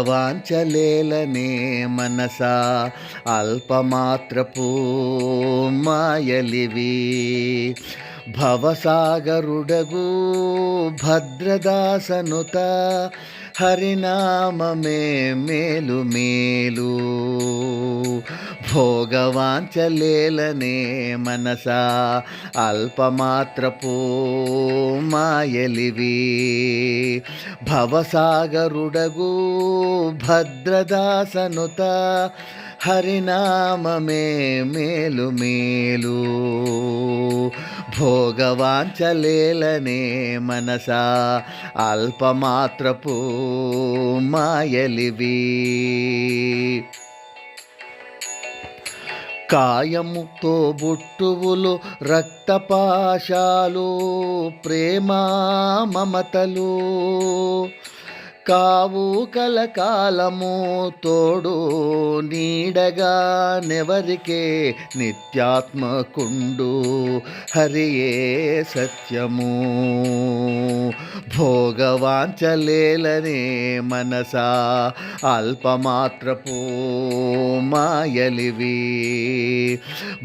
భోగవాంఛలేలనే మనసా అల్పమాత్రపు మాయలివి భవసాగరుడగు భద్రదాసనుత హరినామమే మేలు మేలు భోగవాంఛలేలనే మనసా అల్పమాత్రపు మాయలివి భవసాగరుడగు భద్రదాసనుత హరినామమే మేలు మేలు భోగవాంఛలేలనే మనసా అల్పమాత్రపు మాయలివి కాయముతో బుట్టువులు రక్తపాశాలు ప్రేమా మమతలు కావు కలకాలము తోడు నీడగా నెవరికే నిత్యాత్మకుండు హరియే సత్యము భోగవాంఛలేలనే మనసా అల్పమాత్రపు మాయలివి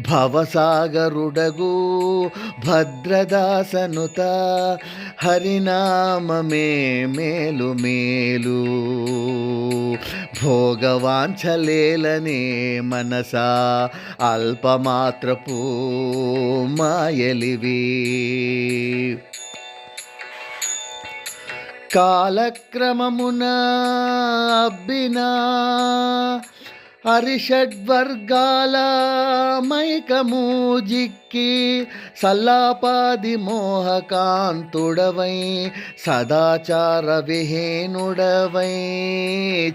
భవసాగరుడగు భద్రదాసనుత హరినామమే మేలు మేలు భోగవాంఛలేలనే మనసా అల్పమాత్రపు మాయలివి కాలక్రమమున అబ్బినా అరిషడ్వర్గాల మైకము జిక్కి సల్లాపాది మోహకాంతుడవై సదాచార విహీనుడవై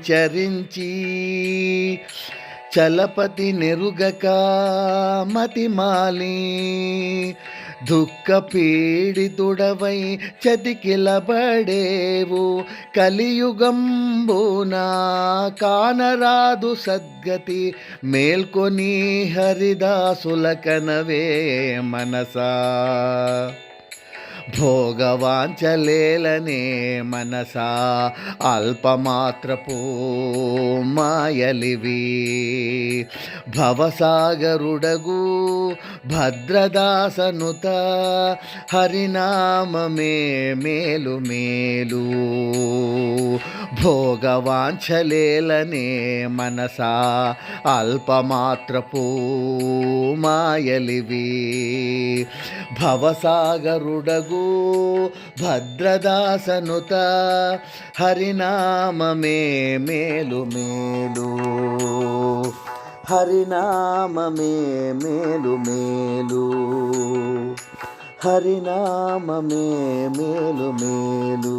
చరించి చలపతి నెరుగక మతిమాలి దుఃఖ పీడితుడవై చతికిలబడేవు కలియుగంబునా కానరాదు సద్గతి మేల్కొని హరిదాసుల కనవే మనసా భోగవాంఛలేలనే మనసా అల్పమాత్రపు మాయలివి భవసాగరుడగు భద్రదాసనుత హరినామమే మేలు మేలు భోగవాంఛలేలనే మనసా అల్పమాత్రపు మాయలివి భవసాగరుడగు భద్రదాసనుత హరినామమే మేలు మేలు హరినామమే మేలు మేలు హరినామమే మేలు మేలు